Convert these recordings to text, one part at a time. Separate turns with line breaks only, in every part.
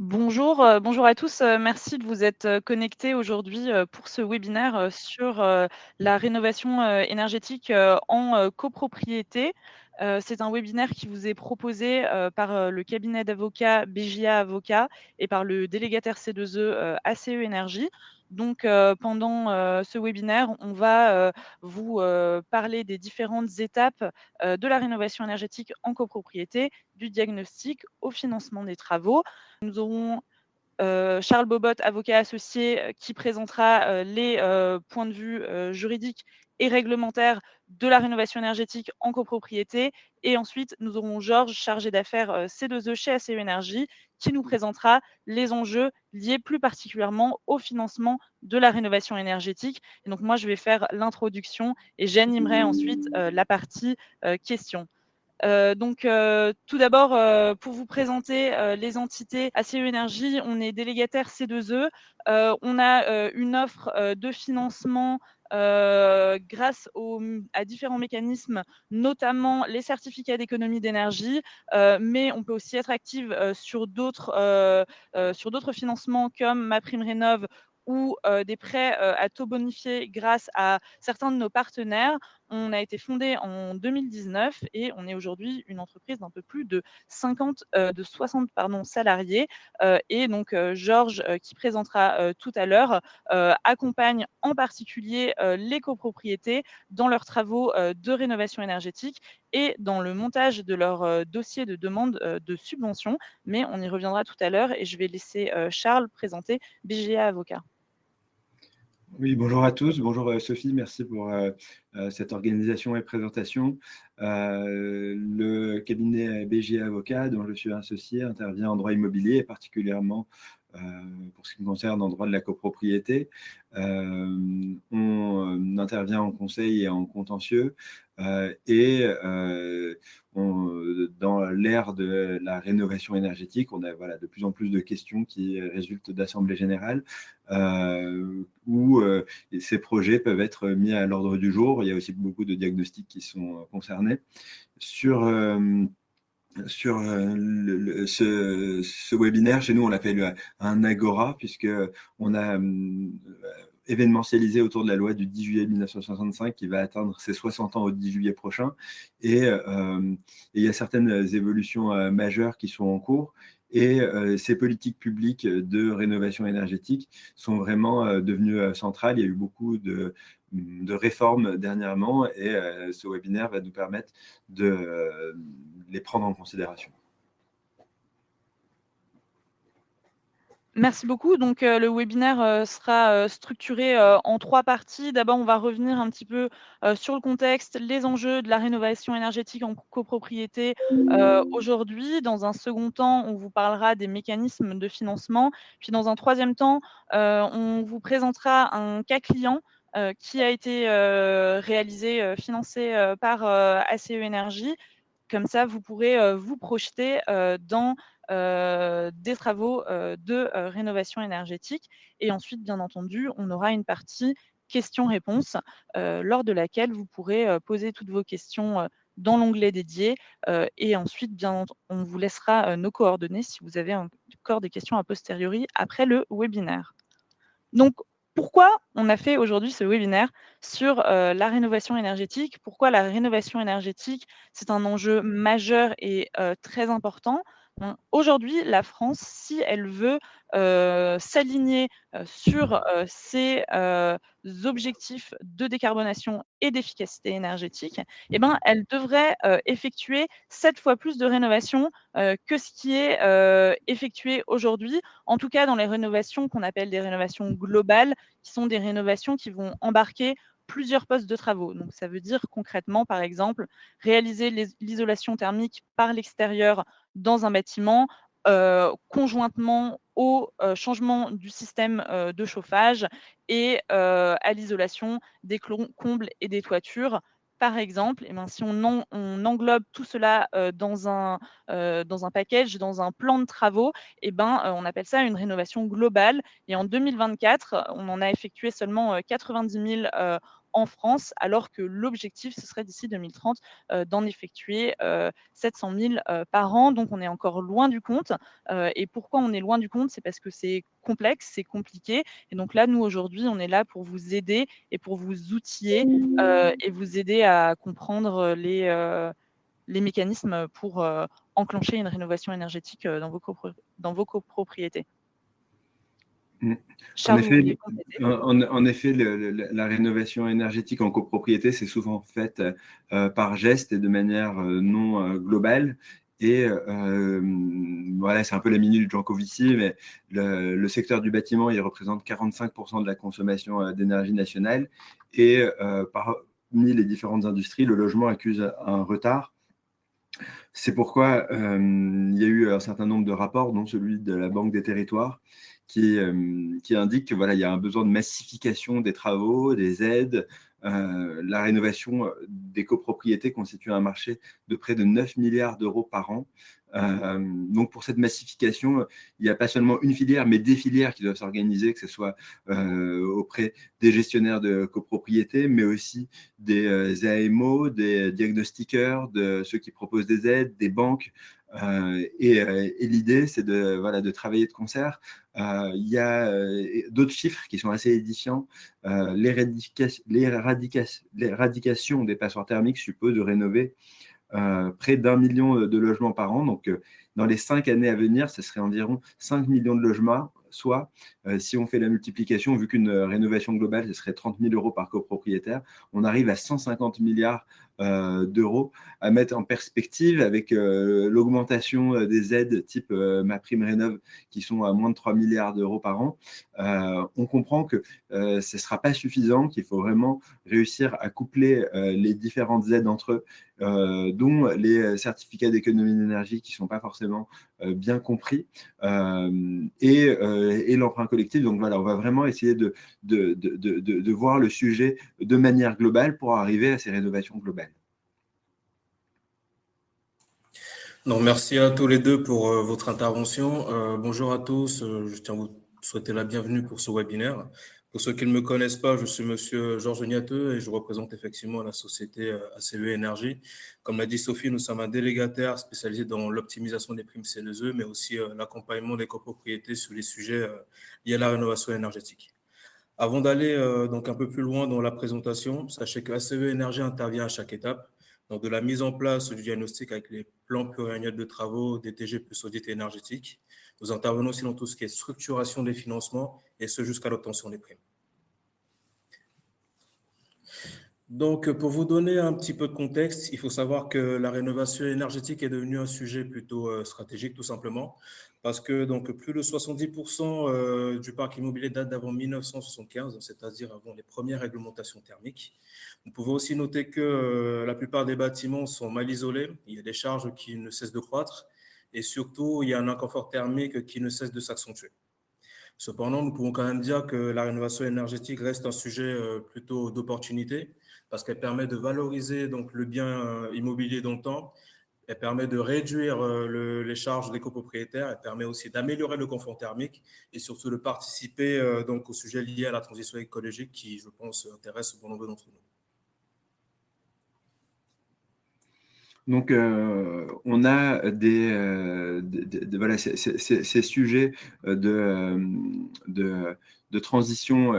Bonjour à tous, merci de vous être, connectés aujourd'hui, pour ce webinaire, sur, la rénovation, énergétique, en, copropriété. C'est un webinaire qui vous est proposé, par, le cabinet d'avocats BJA Avocats et par le délégataire C2E, ACE Énergie. Donc, pendant, ce webinaire, on va, vous, parler des différentes étapes, de la rénovation énergétique en copropriété, du diagnostic au financement des travaux. Nous aurons Charles Bobot, avocat associé, qui présentera les points de vue juridiques et réglementaires de la rénovation énergétique en copropriété. Et ensuite, nous aurons Georges, chargé d'affaires C2E chez ACE Énergie, qui nous présentera les enjeux liés plus particulièrement au financement de la rénovation énergétique. Et donc, moi, je vais faire l'introduction et j'animerai ensuite la partie questions. Tout d'abord, pour vous présenter, les entités ACE Énergie, on est délégataire C2E. On a, une offre, de financement, grâce à différents mécanismes, notamment les certificats d'économie d'énergie, mais on peut aussi être active, sur d'autres financements comme MaPrimeRénov' ou, des prêts, à taux bonifiés grâce à certains de nos partenaires. On a été fondé en 2019 et on est aujourd'hui une entreprise d'un peu plus de 60 pardon, salariés. Et donc, Georges, qui présentera tout à l'heure, accompagne en particulier les copropriétés dans leurs travaux de rénovation énergétique et dans le montage de leur dossier de demande de subvention. Mais on y reviendra tout à l'heure et je vais laisser Charles présenter BGA Avocat.
Oui, bonjour à tous. Bonjour Sophie, merci pour cette organisation et présentation. Le cabinet BGA Avocat, dont je suis associé, intervient en droit immobilier et particulièrement pour ce qui me concerne en droit de la copropriété. On intervient en conseil et en contentieux dans l'ère de la rénovation énergétique, on a de plus en plus de questions qui résultent d'assemblées générales où ces projets peuvent être mis à l'ordre du jour. Il y a aussi beaucoup de diagnostics qui sont concernés. Sur ce webinaire, chez nous, on l'appelle un agora, puisqu'on a événementialisé autour de la loi du 10 juillet 1965 qui va atteindre ses 60 ans au 10 juillet prochain. Et il y a certaines évolutions majeures qui sont en cours. Et ces politiques publiques de rénovation énergétique sont vraiment devenues centrales. Il y a eu beaucoup de réformes dernièrement et ce webinaire va nous permettre de les prendre en considération.
Merci beaucoup. Donc, le webinaire sera structuré en 3 parties. D'abord, on va revenir un petit peu sur le contexte, les enjeux de la rénovation énergétique en copropriété aujourd'hui. Dans un second temps, on vous parlera des mécanismes de financement. Puis dans un troisième temps, on vous présentera un cas client qui a été réalisé, financé par ACE Énergie. Comme ça, vous pourrez vous projeter dans des travaux de rénovation énergétique. Et ensuite, bien entendu, on aura une partie questions-réponses lors de laquelle vous pourrez poser toutes vos questions dans l'onglet dédié. Et ensuite, on vous laissera nos coordonnées si vous avez encore des questions a posteriori après le webinaire. Donc, pourquoi on a fait aujourd'hui ce webinaire sur la rénovation énergétique? Pourquoi la rénovation énergétique, c'est un enjeu majeur et très important? Aujourd'hui, la France, si elle veut s'aligner sur ses objectifs de décarbonation et d'efficacité énergétique, eh ben, elle devrait effectuer 7 fois plus de rénovation que ce qui est effectué aujourd'hui, en tout cas dans les rénovations qu'on appelle des rénovations globales, qui sont des rénovations qui vont embarquer plusieurs postes de travaux. Donc ça veut dire concrètement, par exemple, réaliser l'isolation thermique par l'extérieur dans un bâtiment, conjointement au changement du système de chauffage et à l'isolation des combles et des toitures. Par exemple, et ben, si on englobe tout cela dans un package, dans un plan de travaux, et ben, on appelle ça une rénovation globale. Et en 2024, on en a effectué seulement 90 000 en France, alors que l'objectif, ce serait d'ici 2030 d'en effectuer 700 000 par an. Donc, on est encore loin du compte. Et pourquoi on est loin du compte? C'est parce que c'est complexe, c'est compliqué. Et donc là, nous, aujourd'hui, on est là pour vous aider et pour vous outiller et vous aider à comprendre les mécanismes pour enclencher une rénovation énergétique dans vos copropriétés.
En
Charles, vous vouliez
effet,
compléter?
en effet, la rénovation énergétique en copropriété, c'est souvent faite par geste et de manière non globale. Et voilà, c'est un peu la minute de Jancovici, mais le secteur du bâtiment, il représente 45% de la consommation d'énergie nationale. Et parmi les différentes industries, le logement accuse un retard. C'est pourquoi il y a eu un certain nombre de rapports, dont celui de la Banque des territoires, qui indique que voilà, il y a un besoin de massification des travaux, des aides. La rénovation des copropriétés constitue un marché de près de 9 milliards d'euros par an. Donc pour cette massification, il n'y a pas seulement une filière, mais des filières qui doivent s'organiser, que ce soit auprès des gestionnaires de copropriétés, mais aussi des AMO, des diagnostiqueurs, de ceux qui proposent des aides, des banques. Et l'idée, c'est de travailler de concert. Il y a d'autres chiffres qui sont assez édifiants. L'éradication des passoires thermiques suppose de rénover près d'1 million de logements par an. Donc, dans les 5 années à venir, ce serait environ 5 millions de logements, soit, si on fait la multiplication, vu qu'une rénovation globale, ce serait 30 000 euros par copropriétaire, on arrive à 150 milliards d'euros à mettre en perspective avec l'augmentation des aides type MaPrimeRénov' qui sont à moins de 3 milliards d'euros par an. On comprend que ce ne sera pas suffisant, qu'il faut vraiment réussir à coupler les différentes aides entre eux, dont les certificats d'économie d'énergie qui ne sont pas forcément bien compris, et l'emprunt collectif. Donc voilà, on va vraiment essayer de voir le sujet de manière globale pour arriver à ces rénovations globales.
Donc, merci à tous les deux pour votre intervention. Bonjour à tous, je tiens à vous souhaiter la bienvenue pour ce webinaire. Pour ceux qui ne me connaissent pas, je suis Monsieur Georges Niateux et je représente effectivement la société ACE Énergie. Comme l'a dit Sophie, nous sommes un délégataire spécialisé dans l'optimisation des primes CNESE, mais aussi l'accompagnement des copropriétés sur les sujets liés à la rénovation énergétique. Avant d'aller donc un peu plus loin dans la présentation, sachez que ACE Énergie intervient à chaque étape, donc de la mise en place du diagnostic avec les plans pluriannuels de travaux, DTG plus audit énergétique. Nous intervenons aussi dans tout ce qui est structuration des financements et ce jusqu'à l'obtention des primes. Donc, pour vous donner un petit peu de contexte, il faut savoir que la rénovation énergétique est devenue un sujet plutôt stratégique, tout simplement, parce que donc, plus de 70% du parc immobilier date d'avant 1975, c'est-à-dire avant les premières réglementations thermiques. Vous pouvez aussi noter que la plupart des bâtiments sont mal isolés, il y a des charges qui ne cessent de croître, et surtout, il y a un inconfort thermique qui ne cesse de s'accentuer. Cependant, nous pouvons quand même dire que la rénovation énergétique reste un sujet plutôt d'opportunité parce qu'elle permet de valoriser donc, le bien immobilier dans le temps, elle permet de réduire les charges des copropriétaires, elle permet aussi d'améliorer le confort thermique et surtout de participer donc, aux sujets liés à la transition écologique qui, je pense, intéresse bon nombre d'entre nous.
Donc, on a voilà, ces sujets de transition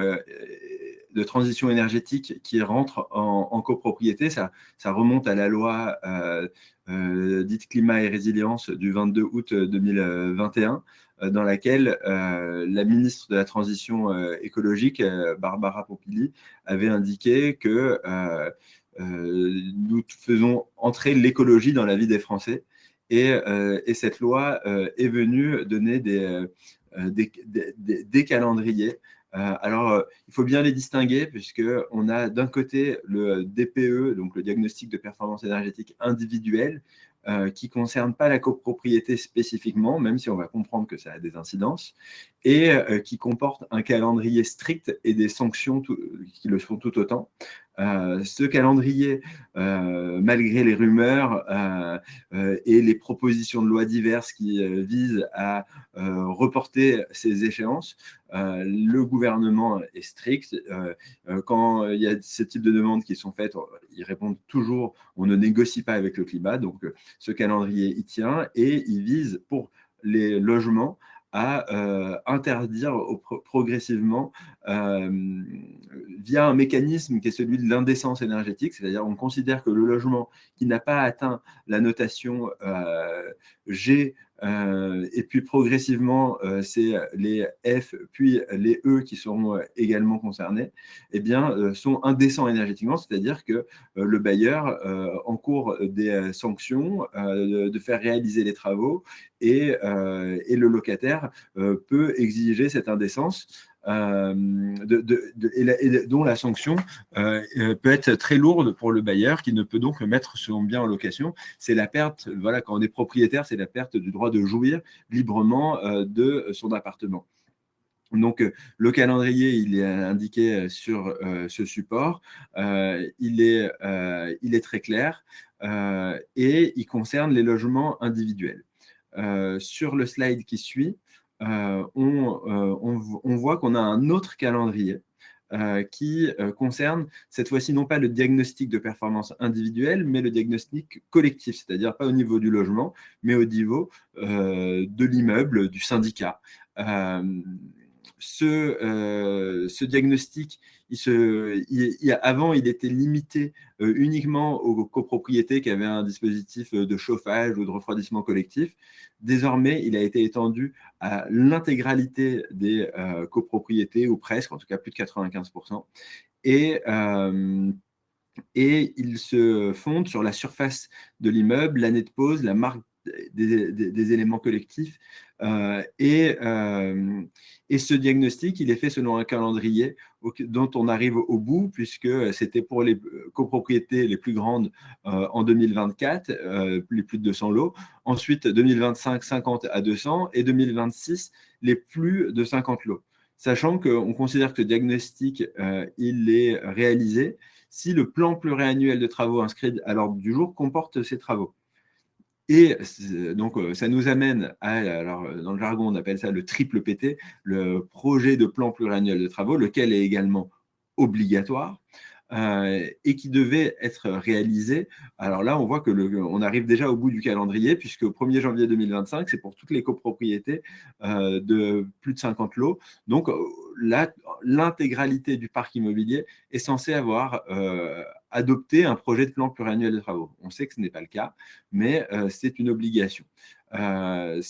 énergétique qui rentrent en copropriété. Ça remonte à la loi dite climat et résilience du 22 août 2021, dans laquelle la ministre de la Transition écologique, Barbara Pompili, avait indiqué que nous faisons entrer l'écologie dans la vie des Français. Et cette loi est venue donner des calendriers. Alors, il faut bien les distinguer puisqu'on a d'un côté le DPE, donc le diagnostic de performance énergétique individuelle, qui ne concerne pas la copropriété spécifiquement, même si on va comprendre que ça a des incidences, et qui comporte un calendrier strict et des sanctions qui le sont tout autant. Ce calendrier, malgré les rumeurs et les propositions de loi diverses qui visent à reporter ces échéances, le gouvernement est strict. Quand il y a ce type de demandes qui sont faites, ils répondent toujours « on ne négocie pas avec le climat ». Donc, ce calendrier y tient et il vise pour les logements à interdire progressivement via un mécanisme qui est celui de l'indécence énergétique, c'est-à-dire on considère que le logement qui n'a pas atteint la notation G, et puis progressivement, c'est les F puis les E qui seront également concernés, eh bien, sont indécents énergétiquement, c'est-à-dire que le bailleur encourt des sanctions de faire réaliser les travaux et le locataire peut exiger cette indécence dont la sanction peut être très lourde pour le bailleur qui ne peut donc mettre son bien en location. C'est la perte, voilà, quand on est propriétaire, c'est la perte du droit de jouir librement de son appartement. Donc, le calendrier, il est indiqué sur ce support. Il est très clair et il concerne les logements individuels. Sur le slide qui suit, on voit qu'on a un autre calendrier qui concerne cette fois-ci non pas le diagnostic de performance individuelle, mais le diagnostic collectif, c'est-à-dire pas au niveau du logement, mais au niveau de l'immeuble, du syndicat. Ce diagnostic, avant, il était limité uniquement aux copropriétés qui avaient un dispositif de chauffage ou de refroidissement collectif. Désormais, il a été étendu à l'intégralité des copropriétés, ou presque, en tout cas plus de 95%. Et il se fonde sur la surface de l'immeuble, l'année de pose, la marque des éléments collectifs. Et ce diagnostic, il est fait selon un calendrier dont on arrive au bout, puisque c'était pour les copropriétés les plus grandes en 2024, les plus de 200 lots. Ensuite, 2025, 50 à 200, et 2026, les plus de 50 lots. Sachant qu'on considère que le diagnostic, il est réalisé si le plan pluriannuel de travaux inscrit à l'ordre du jour comporte ces travaux. Et donc, ça nous amène à, alors dans le jargon, on appelle ça le triple PT, le projet de plan pluriannuel de travaux, lequel est également obligatoire et qui devait être réalisé. Alors là, on voit que on arrive déjà au bout du calendrier, puisque au 1er janvier 2025, c'est pour toutes les copropriétés de plus de 50 lots. Donc, l'intégralité du parc immobilier est censée avoir adopté un projet de plan pluriannuel de travaux. On sait que ce n'est pas le cas, mais c'est une obligation. Je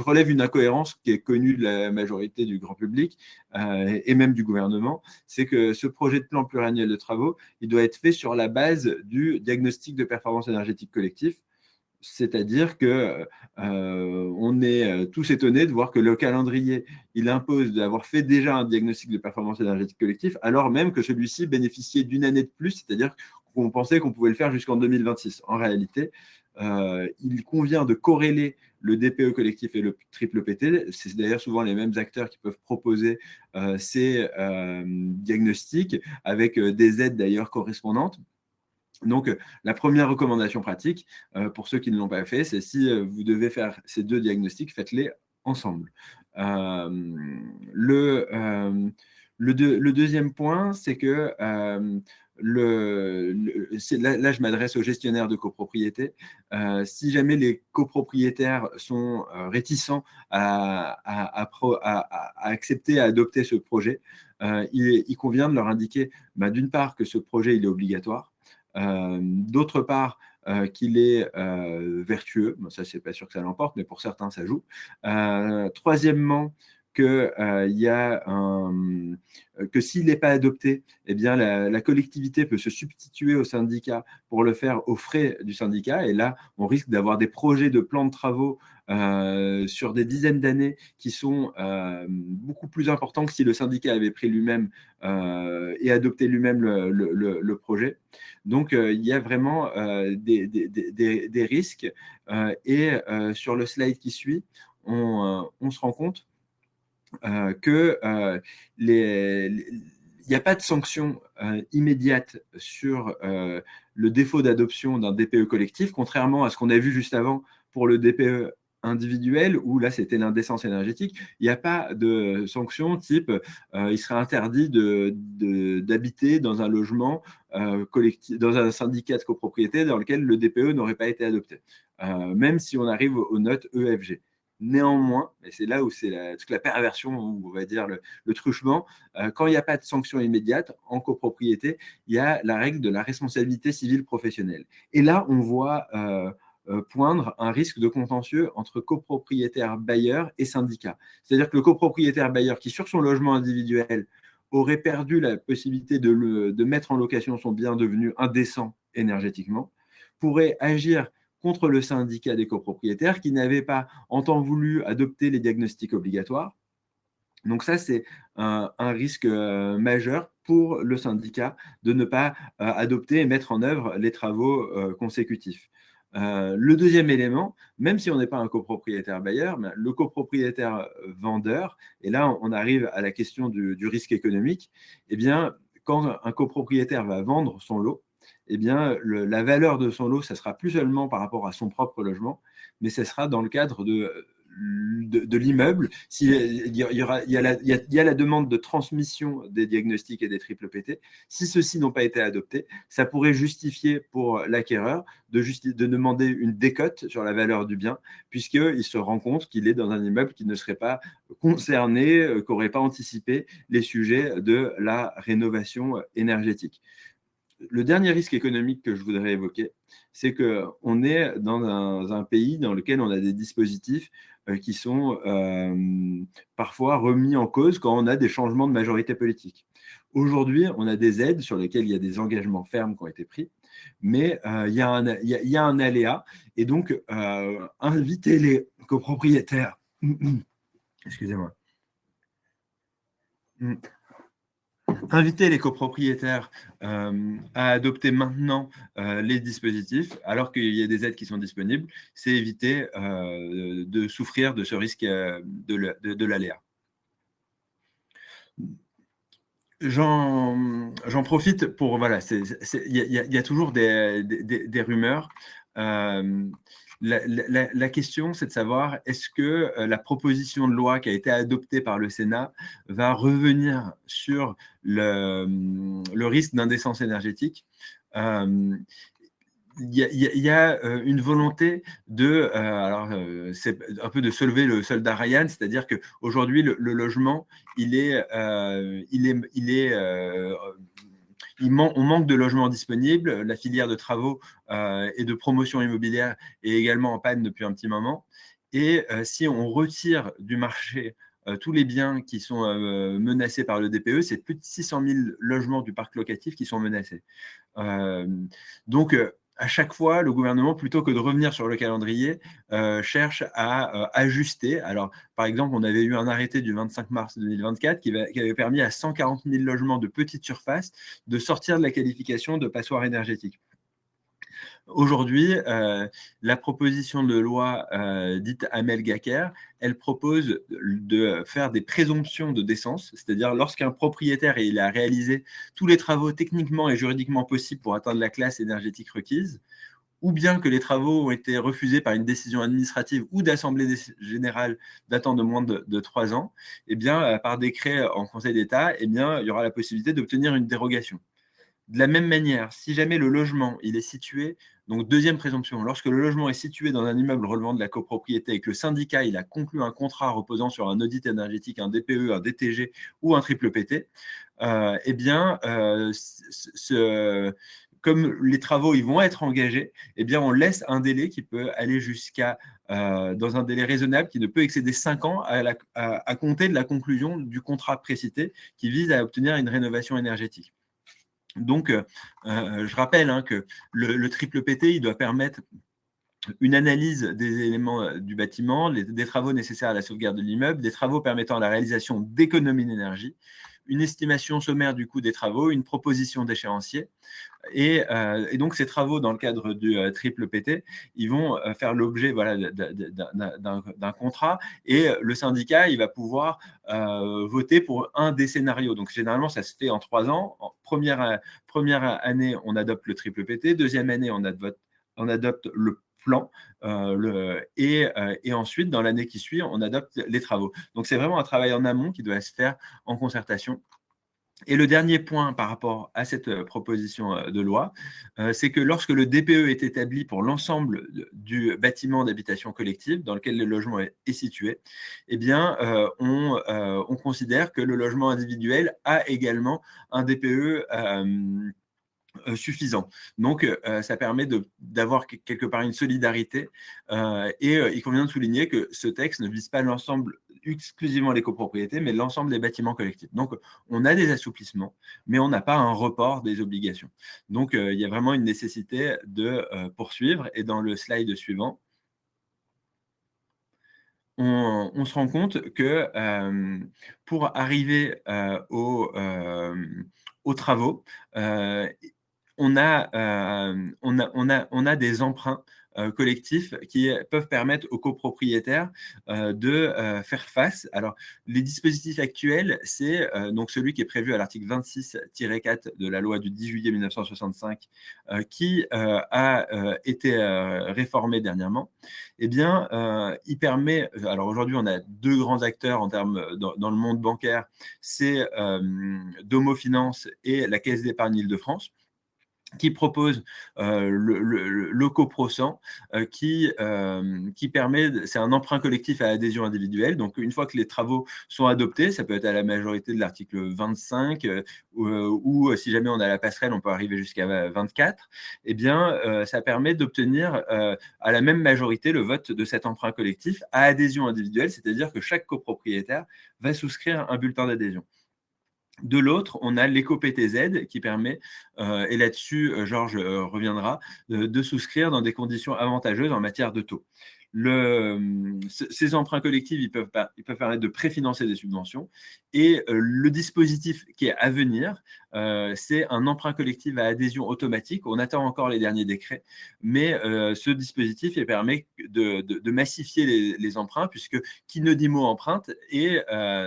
relève une incohérence qui est connue de la majorité du grand public et même du gouvernement, c'est que ce projet de plan pluriannuel de travaux, il doit être fait sur la base du diagnostic de performance énergétique collectif. C'est-à-dire que on est tous étonnés de voir que le calendrier, il impose d'avoir fait déjà un diagnostic de performance énergétique collectif, alors même que celui-ci bénéficiait d'une année de plus, c'est-à-dire qu'on pensait qu'on pouvait le faire jusqu'en 2026. En réalité, il convient de corréler le DPE collectif et le triple PT. C'est d'ailleurs souvent les mêmes acteurs qui peuvent proposer ces diagnostics avec des aides d'ailleurs correspondantes. Donc, la première recommandation pratique, pour ceux qui ne l'ont pas fait, c'est si vous devez faire ces deux diagnostics, faites-les ensemble. Le deuxième point, c'est que là, je m'adresse aux gestionnaires de copropriété. Si jamais les copropriétaires sont réticents à accepter, à adopter ce projet, il convient de leur indiquer, d'une part, que ce projet il est obligatoire, d'autre part, qu'il est vertueux. Bon, ça, c'est pas sûr que ça l'emporte, mais pour certains, ça joue. Troisièmement, que s'il n'est pas adopté, eh bien, la collectivité peut se substituer au syndicat pour le faire aux frais du syndicat. Et là, on risque d'avoir des projets de plans de travaux sur des dizaines d'années qui sont beaucoup plus importants que si le syndicat avait pris lui-même et adopté lui-même le projet. Donc, il y a vraiment des risques. Et sur le slide qui suit, on se rend compte que n'y a pas de sanction immédiate sur le défaut d'adoption d'un DPE collectif, contrairement à ce qu'on a vu juste avant pour le DPE individuel, où là c'était l'indécence énergétique. Il n'y a pas de sanction type il serait interdit d'habiter dans un logement collectif, dans un syndicat de copropriété dans lequel le DPE n'aurait pas été adopté, même si on arrive aux notes EFG. Néanmoins, et c'est là où c'est toute la perversion, ou on va dire le truchement, quand il n'y a pas de sanction immédiate en copropriété, il y a la règle de la responsabilité civile professionnelle. Et là, on voit poindre un risque de contentieux entre copropriétaires bailleurs et syndicats. C'est-à-dire que le copropriétaire bailleur qui, sur son logement individuel, aurait perdu la possibilité de mettre en location son bien devenu indécent énergétiquement, pourrait agir contre le syndicat des copropriétaires qui n'avait pas en temps voulu adopté les diagnostics obligatoires. Donc ça, c'est un risque majeur pour le syndicat de ne pas adopter et mettre en œuvre les travaux consécutifs. Le deuxième élément, même si on n'est pas un copropriétaire bailleur, le copropriétaire vendeur, et là on arrive à la question du risque économique, eh bien, quand un copropriétaire va vendre son lot, eh bien, la valeur de son lot, ça sera plus seulement par rapport à son propre logement, mais ce sera dans le cadre de l'immeuble. Il y a la demande de transmission des diagnostics et des triple PT. Si ceux-ci n'ont pas été adoptés, ça pourrait justifier pour l'acquéreur de demander une décote sur la valeur du bien, puisqu'il se rend compte qu'il est dans un immeuble qui ne serait pas concerné, qui n'aurait pas anticipé les sujets de la rénovation énergétique. Le dernier risque économique que je voudrais évoquer, c'est qu'on est dans un pays dans lequel on a des dispositifs qui sont parfois remis en cause quand on a des changements de majorité politique. Aujourd'hui, on a des aides sur lesquelles il y a des engagements fermes qui ont été pris, mais il y a un aléa, et donc inviter les copropriétaires, excusez-moi, inviter les copropriétaires à adopter maintenant les dispositifs, alors qu'il y a des aides qui sont disponibles, c'est éviter de souffrir de ce risque de l'aléa. J'en profite pour, voilà, il y a toujours des rumeurs. La question, c'est de savoir, est-ce que la proposition de loi qui a été adoptée par le Sénat va revenir sur le risque d'indécence énergétique. Il y a une volonté c'est un peu de se lever le soldat Ryan, c'est-à-dire qu'aujourd'hui, le logement, on manque de logements disponibles. La filière de travaux et de promotion immobilière est également en panne depuis un petit moment. Et si on retire du marché tous les biens qui sont menacés par le DPE, c'est plus de 600 000 logements du parc locatif qui sont menacés. Donc, à chaque fois, le gouvernement, plutôt que de revenir sur le calendrier, cherche à ajuster. Alors, par exemple, on avait eu un arrêté du 25 mars 2024 qui avait permis à 140 000 logements de petite surface de sortir de la qualification de passoire énergétique. Aujourd'hui, la proposition de loi dite Hamel-Gacquerre, elle propose de faire des présomptions de décence, c'est-à-dire lorsqu'un propriétaire il a réalisé tous les travaux techniquement et juridiquement possibles pour atteindre la classe énergétique requise, ou bien que les travaux ont été refusés par une décision administrative ou d'assemblée générale datant de moins de 3 ans, eh bien, par décret en Conseil d'État, eh bien, il y aura la possibilité d'obtenir une dérogation. De la même manière, si jamais le logement il est situé, donc deuxième présomption, lorsque le logement est situé dans un immeuble relevant de la copropriété et que le syndicat il a conclu un contrat reposant sur un audit énergétique, un DPE, un DTG ou un triple PT, eh bien, comme les travaux ils vont être engagés, eh bien, on laisse un délai qui peut aller jusqu'à, dans un délai raisonnable qui ne peut excéder 5 ans à compter de la conclusion du contrat précité qui vise à obtenir une rénovation énergétique. Donc, je rappelle que le triple PT, il doit permettre une analyse des éléments du bâtiment, des travaux nécessaires à la sauvegarde de l'immeuble, des travaux permettant la réalisation d'économies d'énergie, une estimation sommaire du coût des travaux, une proposition d'échéancier. Et donc, ces travaux, dans le cadre du triple PT, ils vont faire l'objet voilà, d'un contrat et le syndicat, il va pouvoir voter pour un des scénarios. Donc, généralement, ça se fait en 3 ans. En première année, on adopte le triple PT. Deuxième année, on adopte le plan et ensuite, dans l'année qui suit, on adopte les travaux. Donc, c'est vraiment un travail en amont qui doit se faire en concertation. Et le dernier point par rapport à cette proposition de loi, c'est que lorsque le DPE est établi pour l'ensemble du bâtiment d'habitation collective dans lequel le logement est situé, eh bien, on considère que le logement individuel a également un DPE suffisant. Donc, ça permet d'avoir quelque part une solidarité et il convient de souligner que ce texte ne vise pas l'ensemble exclusivement les copropriétés, mais l'ensemble des bâtiments collectifs. Donc, on a des assouplissements, mais on n'a pas un report des obligations. Donc, il y a vraiment une nécessité de poursuivre. Et dans le slide suivant, on se rend compte que pour arriver aux travaux, on a des emprunts collectifs qui peuvent permettre aux copropriétaires de faire face. Alors, les dispositifs actuels, c'est donc celui qui est prévu à l'article 26-4 de la loi du 10 juillet 1965 qui a été réformé dernièrement. Eh bien, il permet, alors aujourd'hui, on a 2 grands acteurs en termes dans le monde bancaire, c'est Domo Finance et la Caisse d'épargne Île-de-France, qui propose le coprosan qui permet, c'est un emprunt collectif à adhésion individuelle. Donc, une fois que les travaux sont adoptés, ça peut être à la majorité de l'article 25 ou si jamais on a la passerelle, on peut arriver jusqu'à 24. Eh bien, ça permet d'obtenir à la même majorité le vote de cet emprunt collectif à adhésion individuelle, c'est-à-dire que chaque copropriétaire va souscrire un bulletin d'adhésion. De l'autre, on a l'éco-PTZ qui permet, et là-dessus, Georges reviendra, de souscrire dans des conditions avantageuses en matière de taux. Ces emprunts collectifs, ils peuvent permettre de préfinancer des subventions. Et le dispositif qui est à venir, c'est un emprunt collectif à adhésion automatique. On attend encore les derniers décrets, mais ce dispositif il permet de massifier les emprunts, puisque qui ne dit mot empreinte, et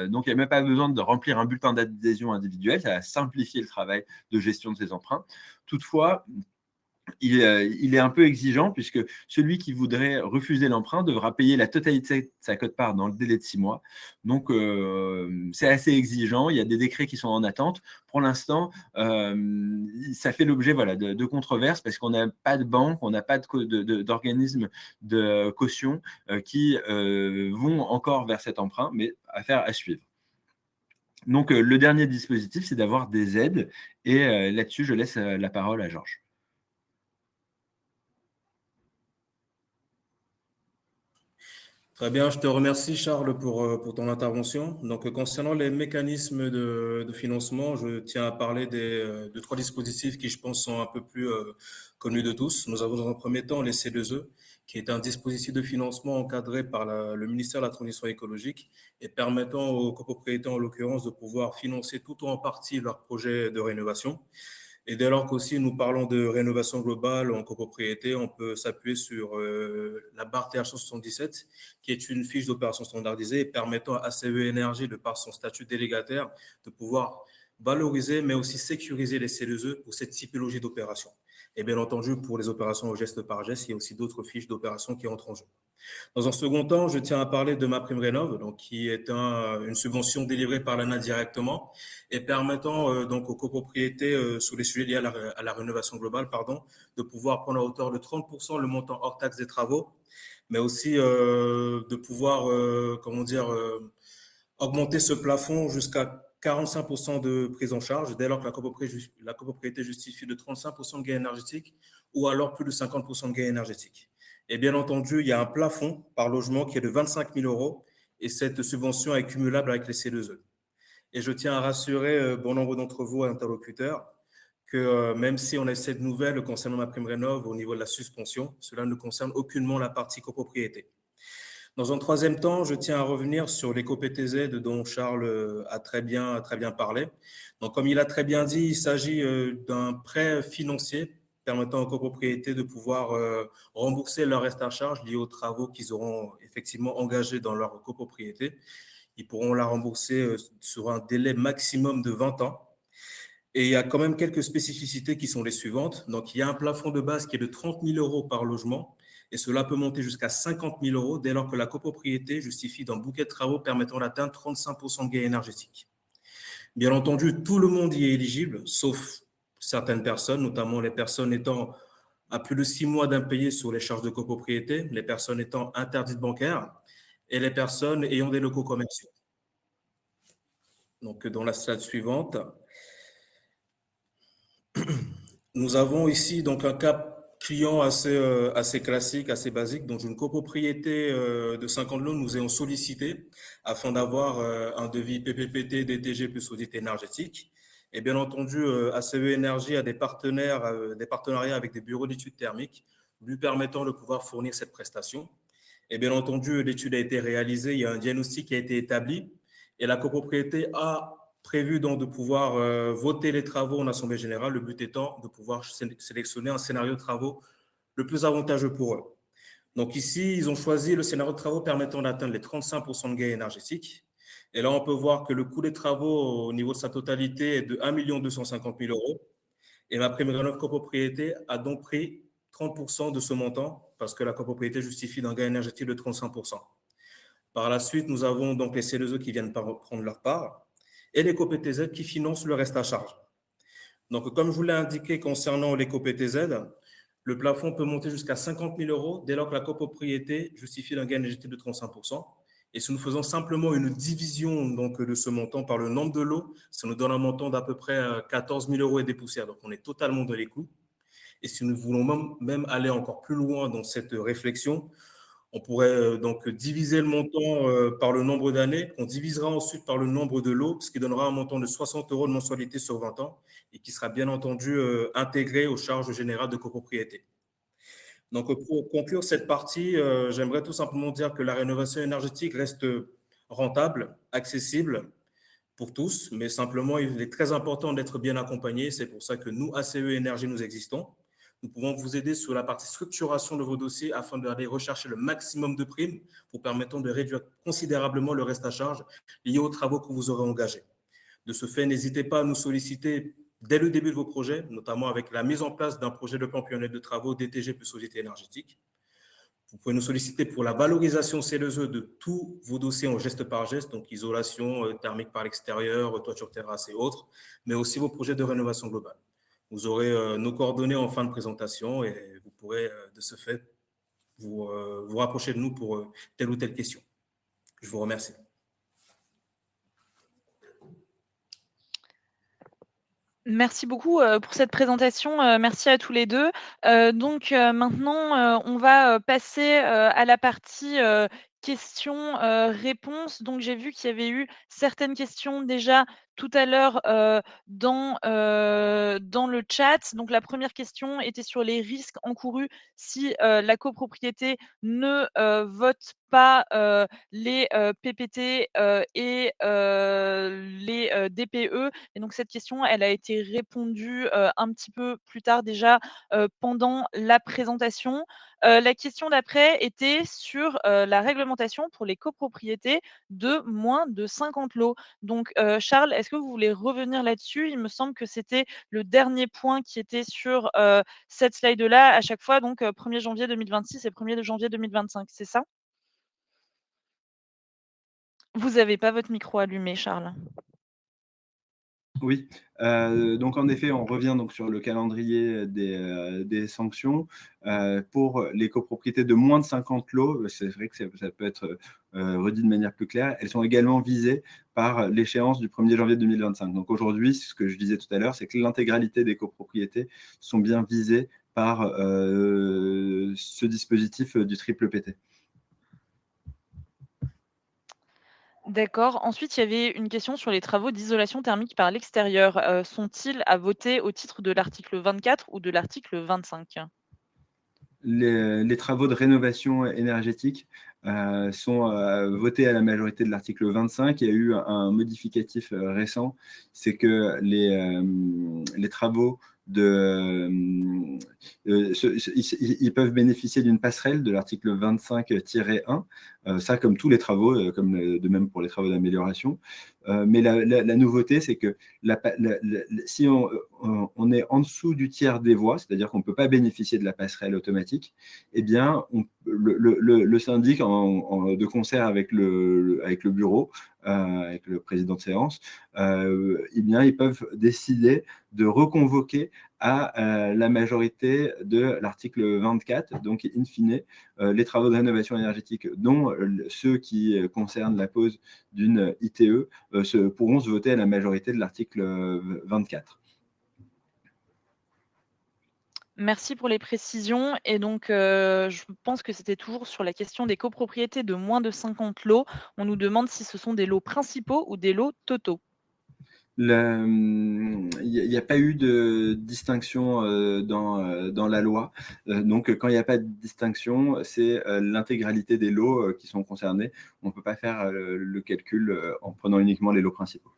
donc il n'y a même pas besoin de remplir un bulletin d'adhésion individuel. Ça va simplifier le travail de gestion de ces emprunts. Toutefois, il est un peu exigeant puisque celui qui voudrait refuser l'emprunt devra payer la totalité de sa quote-part dans le délai de 6 mois. Donc, c'est assez exigeant. Il y a des décrets qui sont en attente. Pour l'instant, ça fait l'objet voilà, de controverses parce qu'on n'a pas de banque, on n'a pas d'organisme de caution qui vont encore vers cet emprunt, mais affaire à suivre. Donc, le dernier dispositif, c'est d'avoir des aides. Et là-dessus, je laisse la parole à Georges.
Très bien, je te remercie Charles pour ton intervention. Donc, concernant les mécanismes de financement, je tiens à parler de 3 dispositifs qui, je pense, sont un peu plus connus de tous. Nous avons dans un premier temps les C2E, qui est un dispositif de financement encadré par le ministère de la Transition écologique et permettant aux copropriétaires, en l'occurrence, de pouvoir financer tout ou en partie leur projet de rénovation. Et dès lors qu'aussi nous parlons de rénovation globale en copropriété, on peut s'appuyer sur la barre TH177, qui est une fiche d'opération standardisée permettant à CE Énergie, de par son statut délégataire, de pouvoir valoriser, mais aussi sécuriser les C2E pour cette typologie d'opération. Et bien entendu, pour les opérations au geste par geste, il y a aussi d'autres fiches d'opération qui entrent en jeu. Dans un second temps, je tiens à parler de MaPrimeRénov', donc qui est une subvention délivrée par l'ANA directement et permettant donc aux copropriétés sur les sujets liés à la rénovation globale, de pouvoir prendre à hauteur de 30% le montant hors taxe des travaux, mais aussi de pouvoir, augmenter ce plafond jusqu'à 45% de prise en charge dès lors que la copropriété justifie de 35% de gain énergétique ou alors plus de 50% de gain énergétique. Et bien entendu, il y a un plafond par logement qui est de 25 000 euros et cette subvention est cumulable avec les C2E. Et je tiens à rassurer bon nombre d'entre vous, interlocuteurs, que même si on a cette nouvelle concernant MaPrimeRénov' au niveau de la suspension, cela ne concerne aucunement la partie copropriété. Dans un troisième temps, je tiens à revenir sur l'éco-PTZ dont Charles a très bien parlé. Donc, comme il a très bien dit, il s'agit d'un prêt financier permettant aux copropriétés de pouvoir rembourser leur reste à charge lié aux travaux qu'ils auront effectivement engagés dans leur copropriété. Ils pourront la rembourser sur un délai maximum de 20 ans. Et il y a quand même quelques spécificités qui sont les suivantes. Donc, il y a un plafond de base qui est de 30 000 euros par logement et cela peut monter jusqu'à 50 000 euros dès lors que la copropriété justifie d'un bouquet de travaux permettant d'atteindre 35% de gain énergétique. Bien entendu, tout le monde y est éligible, sauf certaines personnes, notamment les personnes étant à plus de 6 mois d'impayés sur les charges de copropriété, les personnes étant interdites bancaires et les personnes ayant des locaux commerciaux. Donc, dans la slide suivante, nous avons ici donc un cas client assez classique, assez basique. Donc, une copropriété de 50 lots nous ayons sollicité afin d'avoir un devis PPPT, DTG plus audit énergétique. Et bien entendu, ACE Énergie a des partenariats avec des bureaux d'études thermiques lui permettant de pouvoir fournir cette prestation. Et bien entendu, l'étude a été réalisée, il y a un diagnostic qui a été établi et la copropriété a prévu donc de pouvoir voter les travaux en Assemblée générale, le but étant de pouvoir sélectionner un scénario de travaux le plus avantageux pour eux. Donc ici, ils ont choisi le scénario de travaux permettant d'atteindre les 35% de gain énergétique. Et là, on peut voir que le coût des travaux au niveau de sa totalité est de 1 250 000 euros. Et ma prime rénov copropriété a donc pris 30% de ce montant parce que la copropriété justifie d'un gain énergétique de 35%. Par la suite, nous avons donc les CLE qui viennent prendre leur part et l'éco-PTZ qui finance le reste à charge. Donc, comme je vous l'ai indiqué concernant l'éco-PTZ, le plafond peut monter jusqu'à 50 000 euros dès lors que la copropriété justifie d'un gain énergétique de 35%. Et si nous faisons simplement une division donc, de ce montant par le nombre de lots, ça nous donne un montant d'à peu près 14 000 euros et des poussières. Donc, on est totalement dans les clous. Et si nous voulons même aller encore plus loin dans cette réflexion, on pourrait donc diviser le montant par le nombre d'années, qu'on divisera ensuite par le nombre de lots, ce qui donnera un montant de 60 euros de mensualité sur 20 ans et qui sera bien entendu intégré aux charges générales de copropriété. Donc, pour conclure cette partie, j'aimerais tout simplement dire que la rénovation énergétique reste rentable, accessible pour tous, mais simplement, il est très important d'être bien accompagné. C'est pour ça que nous, ACE Énergie, nous existons. Nous pouvons vous aider sur la partie structuration de vos dossiers afin d'aller rechercher le maximum de primes pour permettre de réduire considérablement le reste à charge lié aux travaux que vous aurez engagés. De ce fait, n'hésitez pas à nous solliciter dès le début de vos projets, notamment avec la mise en place d'un projet de plan pionnier de travaux DTG plus audit énergétique. Vous pouvez nous solliciter pour la valorisation CLE de tous vos dossiers en geste par geste, donc isolation thermique par l'extérieur, toiture terrasse et autres, mais aussi vos projets de rénovation globale. Vous aurez nos coordonnées en fin de présentation et vous pourrez de ce fait vous rapprocher de nous pour telle ou telle question. Je vous remercie.
Merci beaucoup pour cette présentation. Merci à tous les deux. Donc maintenant, on va passer à la partie questions-réponses. Donc j'ai vu qu'il y avait eu certaines questions déjà tout à l'heure dans le chat. Donc la première question était sur les risques encourus si la copropriété ne vote pas les PPT et les DPE. Et donc cette question, elle a été répondue un petit peu plus tard déjà pendant la présentation. La question d'après était sur la réglementation pour les copropriétés de moins de 50 lots. Donc Charles, est-ce que vous voulez revenir là-dessus? Il me semble que c'était le dernier point qui était sur cette slide-là à chaque fois, donc 1er janvier 2026 et 1er janvier 2025, c'est ça? Vous n'avez pas votre micro allumé, Charles.
Oui, donc en effet, on revient donc sur le calendrier des sanctions. Pour les copropriétés de moins de 50 lots, c'est vrai que ça peut être redit de manière plus claire, elles sont également visées par l'échéance du 1er janvier 2025. Donc aujourd'hui, ce que je disais tout à l'heure, c'est que l'intégralité des copropriétés sont bien visées par ce dispositif du triple PT.
D'accord. Ensuite, il y avait une question sur les travaux d'isolation thermique par l'extérieur. Sont-ils à voter au titre de l'article 24 ou de l'article 25?
les travaux de rénovation énergétique sont votés à la majorité de l'article 25. Il y a eu un modificatif récent, c'est que les travaux ils peuvent bénéficier d'une passerelle de l'article 25-1, ça comme tous les travaux, de même pour les travaux d'amélioration. Mais la nouveauté, c'est que si on est en dessous du tiers des voies, c'est-à-dire qu'on ne peut pas bénéficier de la passerelle automatique, eh bien, le syndic, de concert avec le bureau, avec le président de séance, eh bien, ils peuvent décider de reconvoquer à la majorité de l'article 24. Donc, in fine, les travaux de rénovation énergétique, dont ceux qui concernent la pose d'une ITE, pourront se voter à la majorité de l'article 24.
Merci pour les précisions et donc je pense que c'était toujours sur la question des copropriétés de moins de 50 lots. On nous demande si ce sont des lots principaux ou des lots totaux.
Il n'y a pas eu de distinction dans la loi. Donc, quand il n'y a pas de distinction, c'est l'intégralité des lots qui sont concernés. On ne peut pas faire le calcul en prenant uniquement les lots principaux.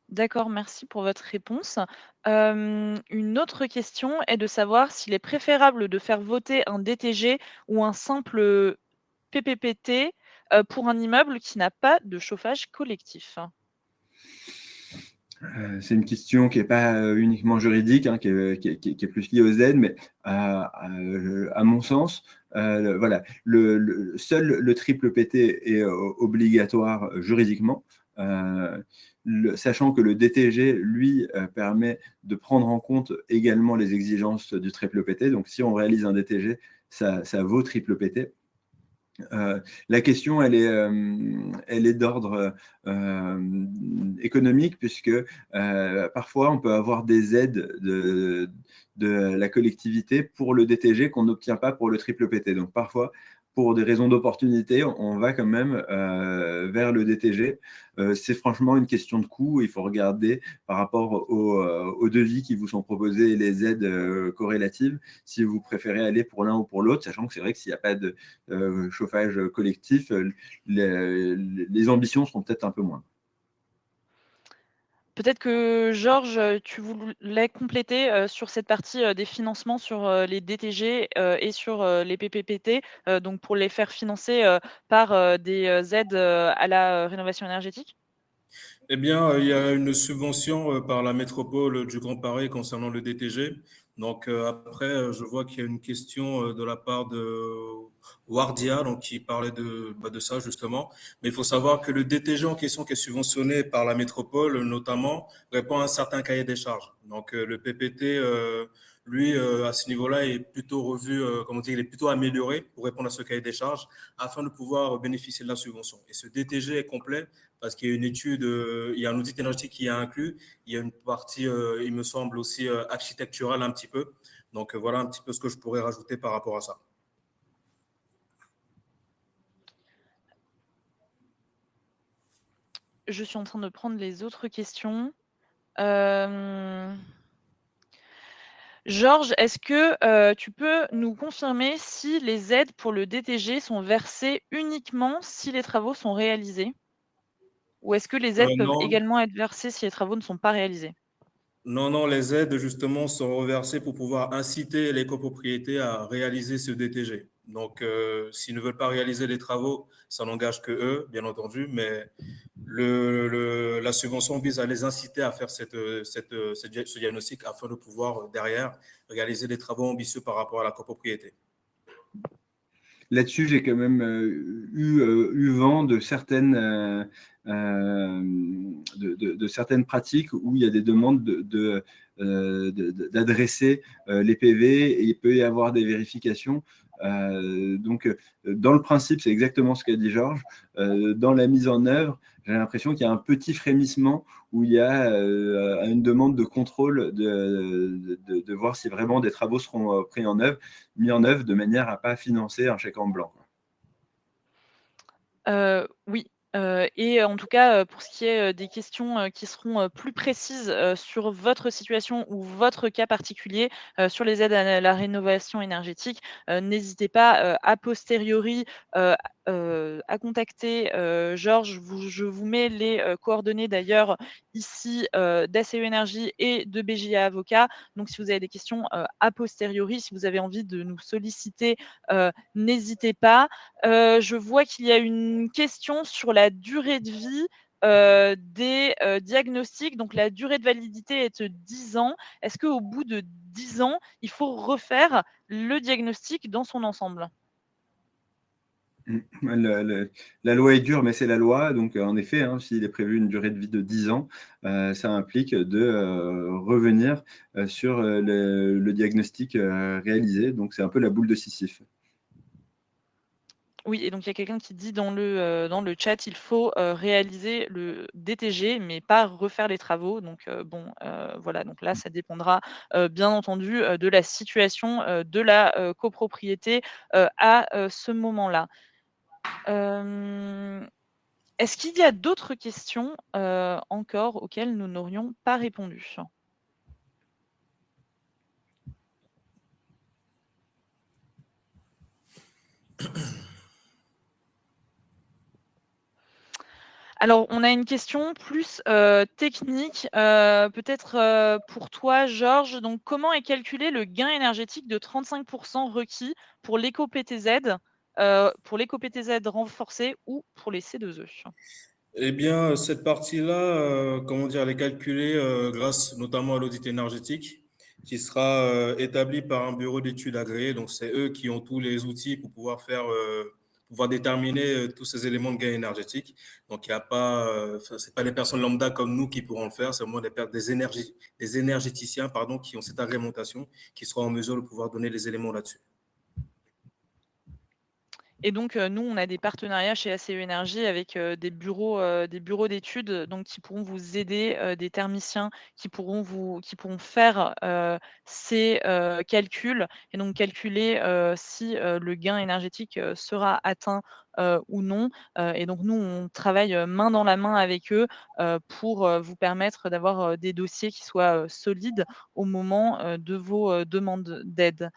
D'accord, merci pour votre réponse. Une autre question est de savoir s'il est préférable de faire voter un DTG ou un simple PPPT pour un immeuble qui n'a pas de chauffage collectif.
C'est une question qui n'est pas uniquement juridique, qui est plus liée aux aides, mais à mon sens, voilà, seul le triple PT est obligatoire juridiquement, sachant que le DTG, lui, permet de prendre en compte également les exigences du triple PT. Donc, si on réalise un DTG, ça vaut triple PT. La question, elle est d'ordre économique, puisque parfois, on peut avoir des aides de la collectivité pour le DTG qu'on n'obtient pas pour le triple PT. Donc, parfois, pour des raisons d'opportunité, on va quand même vers le DTG. C'est franchement une question de coût. Il faut regarder par rapport aux devis qui vous sont proposés et les aides corrélatives, si vous préférez aller pour l'un ou pour l'autre, sachant que c'est vrai que s'il n'y a pas de chauffage collectif, les ambitions seront peut-être un peu moins.
Peut-être que Georges, tu voulais compléter sur cette partie des financements sur les DTG et sur les PPPT, donc pour les faire financer par des aides à la rénovation énergétique?
Eh bien, il y a une subvention par la métropole du Grand Paris concernant le DTG. Donc, après, je vois qu'il y a une question de la part de Wardia, donc qui parlait de ça justement. Mais il faut savoir que le DTG en question qui est subventionné par la métropole, notamment, répond à un certain cahier des charges. Donc, le PPT, lui, à ce niveau-là, est plutôt revu, comment dire, il est plutôt amélioré pour répondre à ce cahier des charges afin de pouvoir bénéficier de la subvention. Et ce DTG est complet parce qu'il y a une étude, il y a un audit énergétique qui est inclus, il y a une partie, il me semble aussi architecturale un petit peu. Donc voilà un petit peu ce que je pourrais rajouter par rapport à ça.
Je suis en train de prendre les autres questions. Georges, est-ce que tu peux nous confirmer si les aides pour le DTG sont versées uniquement si les travaux sont réalisés? Ou est-ce que les aides peuvent
Non,
également être versées si les travaux ne sont pas réalisés?
non, non, les aides justement sont reversées pour pouvoir inciter les copropriétés à réaliser ce DTG. Donc, s'ils ne veulent pas réaliser les travaux, ça n'engage que eux, bien entendu, mais la subvention vise à les inciter à faire ce diagnostic afin de pouvoir derrière réaliser des travaux ambitieux par rapport à la copropriété.
Là-dessus, j'ai quand même eu vent de certaines pratiques où il y a des demandes d'adresser les PV et il peut y avoir des vérifications. Donc, dans le principe, c'est exactement ce qu'a dit Georges. Dans la mise en œuvre, j'ai l'impression qu'il y a un petit frémissement où il y a une demande de contrôle de voir si vraiment des travaux seront mis en œuvre de manière à ne pas financer un chèque en blanc.
Oui, Et en tout cas, pour ce qui est, des questions, qui seront, plus précises, sur votre situation ou votre cas particulier, sur les aides à la rénovation énergétique, n'hésitez pas, a posteriori, heu à contacter, Georges. Je vous mets les, coordonnées d'ailleurs ici, d'ACE Énergie et de BJA Avocats. Donc si vous avez des questions, a posteriori, si vous avez envie de nous solliciter, n'hésitez pas. Je vois qu'il y a une question sur la durée de vie, des, diagnostics. Donc la durée de validité est de 10 ans. Est-ce qu'au bout de 10 ans, il faut refaire le diagnostic dans son ensemble?
La loi est dure, mais c'est la loi. Donc, en effet, hein, s'il est prévu une durée de vie de 10 ans, ça implique de revenir sur le diagnostic réalisé. Donc, c'est un peu la boule de Sisyphe.
Oui, et donc il y a quelqu'un qui dit dans le chat: «Il faut, réaliser le DTG, mais pas refaire les travaux». Donc bon, voilà, donc là, ça dépendra, bien entendu, de la situation, de la, copropriété, à, ce moment-là. Hem, Est-ce qu'il y a d'autres questions, encore auxquelles nous n'aurions pas répondu? Alors, on a une question plus, technique, peut-être, pour toi, Georges. Donc, comment est calculé le gain énergétique de 35 requis pour l'éco-PTZ, renforcé ou pour les C2E?
Eh bien, cette partie-là, comment dire, elle est calculée grâce notamment à l'audit énergétique qui sera établi par un bureau d'études agréé. Donc, c'est eux qui ont tous les outils pour pouvoir pouvoir déterminer tous ces éléments de gain énergétique. Donc, il n'y a pas, c'est pas les personnes lambda comme nous qui pourront le faire, c'est vraiment des énergéticiens, pardon, qui ont cette agrémentation, qui seront en mesure de pouvoir donner les éléments là-dessus.
Et donc, nous, on a des partenariats chez ACE Énergie avec, des bureaux d'études, donc qui pourront vous aider, des thermiciens qui pourront faire, ces, calculs, et donc calculer, si, le gain énergétique, sera atteint, ou non. Et donc nous, on travaille, main dans la main avec eux, pour, vous permettre d'avoir, des dossiers qui soient, solides au moment, de vos, demandes d'aide.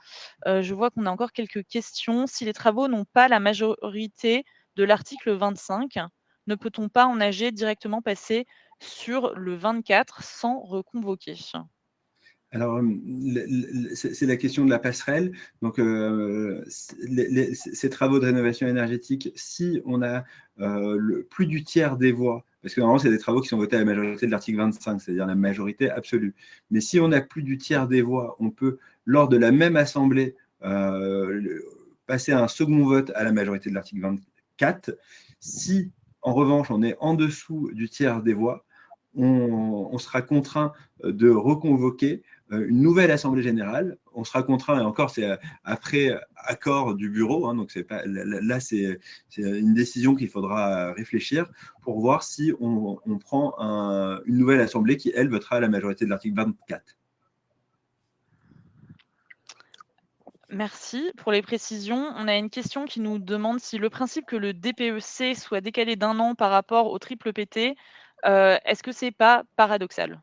Je vois qu'on a encore quelques questions. Si les travaux n'ont pas la majorité de l'article 25, ne peut-on pas en AG directement passer sur le 24 sans reconvoquer?
Alors, c'est la question de la passerelle. Donc, ces travaux de rénovation énergétique, si on a plus du tiers des voix, parce que normalement, c'est des travaux qui sont votés à la majorité de l'article 25, c'est-à-dire la majorité absolue. Mais si on a plus du tiers des voix, on peut, lors de la même assemblée, passer à un second vote à la majorité de l'article 24. Si, en revanche, on est en dessous du tiers des voix, on sera contraint de reconvoquer une nouvelle assemblée générale. On sera contraint, et encore, c'est après accord du bureau, hein, donc pas, là, c'est une décision qu'il faudra réfléchir pour voir si on prend une nouvelle assemblée qui, elle, votera à la majorité de l'article 24.
Merci pour les précisions. On a une question qui nous demande si le principe que le DPEC soit décalé d'un an par rapport au triple PT, est-ce que c'est pas paradoxal,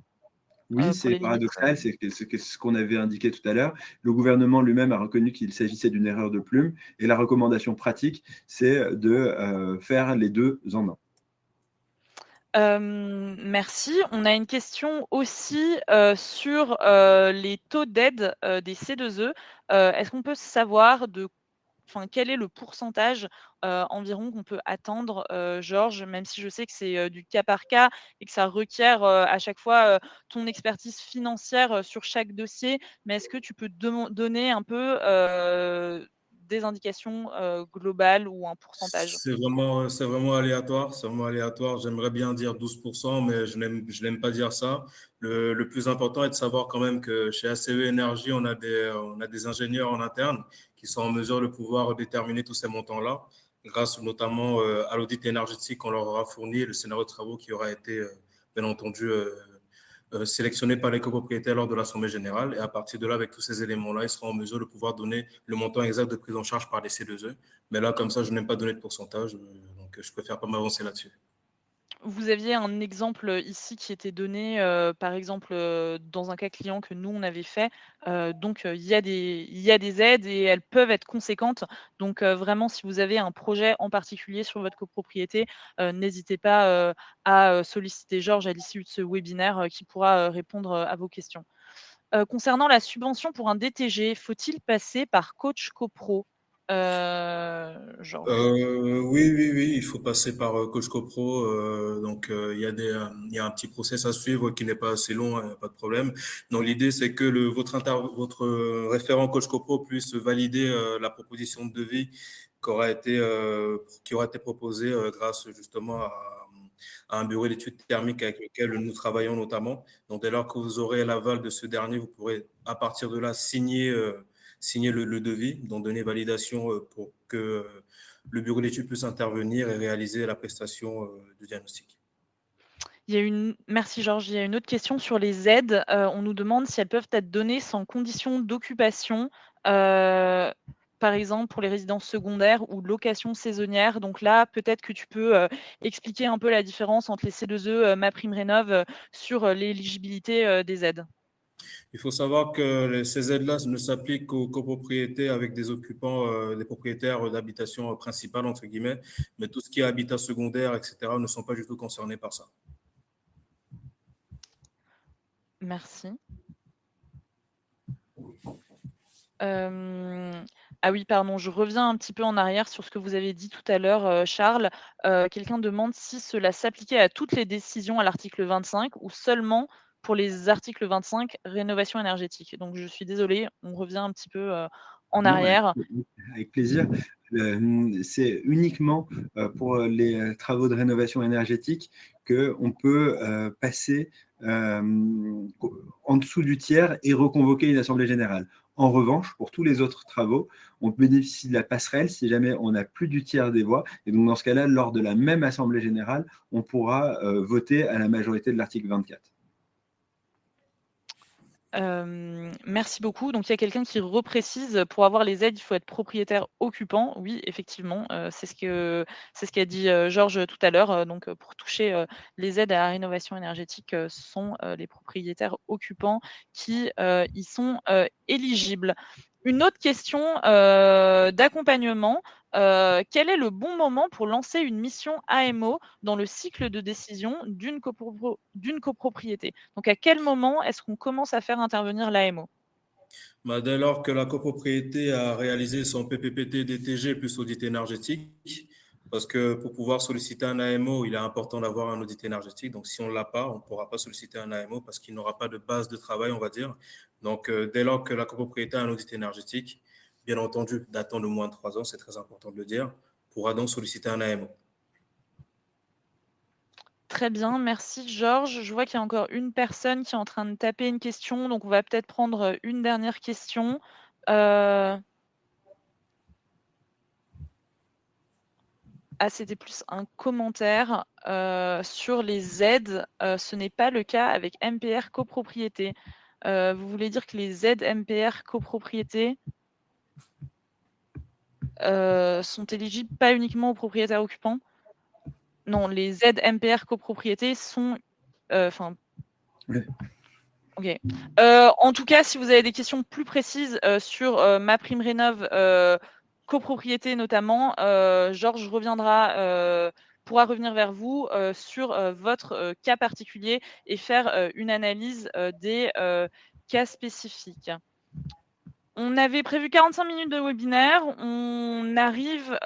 Oui,
pour
c'est
les limites?
paradoxal, c'est ce qu'on avait indiqué tout à l'heure. Le gouvernement lui-même a reconnu qu'il s'agissait d'une erreur de plume, et la recommandation pratique, c'est de faire les deux en un.
Merci. On a une question aussi, sur, les taux d'aide, des C2E. Est-ce qu'on peut savoir quel est le pourcentage, environ qu'on peut attendre, Georges? Même si je sais que c'est, du cas par cas et que ça requiert, à chaque fois, ton expertise financière, sur chaque dossier. Mais est-ce que tu peux donner un peu, des indications, globales ou un pourcentage?
C'est vraiment aléatoire. C'est vraiment aléatoire. J'aimerais bien dire 12%, mais je n'aime pas dire ça. Le plus important est de savoir quand même que chez ACE Énergie, on a des ingénieurs en interne qui sont en mesure de pouvoir déterminer tous ces montants-là, grâce notamment à l'audit énergétique qu'on leur aura fourni et le scénario de travaux qui aura été, bien entendu, sélectionné par les copropriétaires lors de l'Assemblée générale. Et à partir de là, avec tous ces éléments-là, ils seront en mesure de pouvoir donner le montant exact de prise en charge par les C2E. Mais là, comme ça, je n'aime pas donner de pourcentage, donc je préfère pas m'avancer là-dessus.
Vous aviez un exemple ici qui était donné, par exemple, dans un cas client que nous on avait fait. Donc, il y a des aides et elles peuvent être conséquentes. Donc, vraiment si vous avez un projet en particulier sur votre copropriété, n'hésitez pas, à solliciter Georges à l'issue de ce webinaire, qui pourra, répondre, à vos questions. Concernant la subvention pour un DTG, faut-il passer par coach copro? Georges?
Oui, oui, oui, il faut passer par Coach CoPro. Il y a un petit process à suivre qui n'est pas assez long, pas de problème. Donc, l'idée, c'est que votre référent Coach CoPro puisse valider la proposition de devis qui aura été proposée grâce justement à un bureau d'études thermiques avec lequel nous travaillons notamment. Donc, dès lors que vous aurez l'aval de ce dernier, vous pourrez à partir de là signer le devis, donc donner validation pour que le bureau d'études puisse intervenir et réaliser la prestation de diagnostic.
Merci Georges. Il y a une autre question sur les aides. On nous demande si elles peuvent être données sans condition d'occupation, heu, par exemple pour les résidences secondaires ou location saisonnière. Donc là, peut-être que tu peux, expliquer un peu la différence entre les C2E, MaPrimeRénov', sur, l'éligibilité, des aides.
Il faut savoir que ces aides-là ne s'appliquent qu'aux copropriétés avec des occupants, des propriétaires d'habitation principale, entre guillemets, mais tout ce qui est habitat secondaire, etc., ne sont pas du tout concernés par ça.
Merci. Ah oui, pardon, je reviens un petit peu en arrière sur ce que vous avez dit tout à l'heure, Charles. Quelqu'un demande si cela s'appliquait à toutes les décisions à l'article 25 ou seulement pour les articles 25 rénovation énergétique. Donc je suis désolée, on revient un petit peu, en
Non,
arrière.
avec plaisir. C'est uniquement pour les travaux de rénovation énergétique qu'on peut passer en dessous du tiers et reconvoquer une assemblée générale. En revanche, pour tous les autres travaux, on bénéficie de la passerelle si jamais on n'a plus du tiers des voix. Et donc, dans ce cas-là, lors de la même assemblée générale, on pourra voter à la majorité de l'article 24.
Merci beaucoup. Donc il y a quelqu'un qui reprécise, pour avoir les aides, il faut être propriétaire occupant. Oui, effectivement, c'est ce qu'a dit, Georges tout à l'heure. Donc pour toucher, les aides à la rénovation énergétique, ce sont, les propriétaires occupants qui, y sont, éligibles. Une autre question, d'accompagnement, quel est le bon moment pour lancer une mission AMO dans le cycle de décision d'une copropriété? Donc à quel moment est-ce qu'on commence à faire intervenir l'AMO?
Bah, dès lors que la copropriété a réalisé son PPPT DTG plus audit énergétique, parce que pour pouvoir solliciter un AMO, il est important d'avoir un audit énergétique. Donc, si on ne l'a pas, on ne pourra pas solliciter un AMO parce qu'il n'aura pas de base de travail, on va dire. Donc, dès lors que la copropriété a un audit énergétique, bien entendu, datant de moins de 3 ans, c'est très important de le dire, pourra donc solliciter un AMO.
Très bien, merci Georges. Je vois qu'il y a encore une personne qui est en train de taper une question, donc on va peut-être prendre, une dernière question. Heu C'était plus un commentaire, sur les aides, ce n'est pas le cas avec MPR copropriété. Vous voulez dire que les aides MPR copropriété, sont éligibles pas uniquement aux propriétaires occupants? Non, les aides MPR copropriété sont, enfin
Ouais.
OK. En tout cas, si vous avez des questions plus précises, sur, MaPrimeRénov', copropriété notamment, Georges pourra revenir vers vous, sur, votre, cas particulier et faire, une analyse, des, cas spécifiques. On avait prévu 45 minutes de webinaire. On arrive,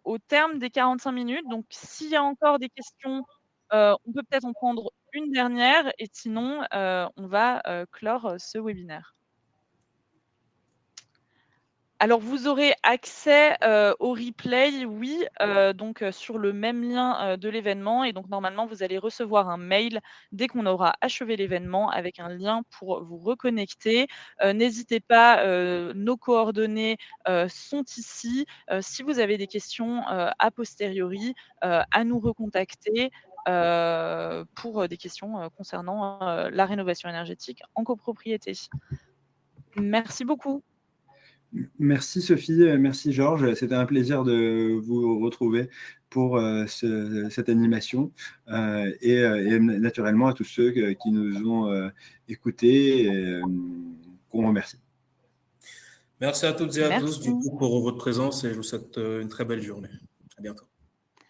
au terme des 45 minutes. Donc s'il y a encore des questions, on peut peut-être en prendre une dernière et sinon, on va, clore, ce webinaire. Alors vous aurez accès, au replay, oui, donc sur le même lien, de l'événement et donc normalement vous allez recevoir un mail dès qu'on aura achevé l'événement avec un lien pour vous reconnecter. N'hésitez pas, nos coordonnées, sont ici. Si vous avez des questions, a posteriori, à nous recontacter, pour, des questions, concernant, la rénovation énergétique en copropriété. Merci beaucoup.
Merci Sophie, merci Georges. C'était un plaisir de vous retrouver pour cette animation et naturellement à tous ceux qui nous ont écoutés, qu'on remercie.
Merci à toutes et à tous
Merci.
du coup pour votre présence et je vous souhaite une très belle journée. À bientôt.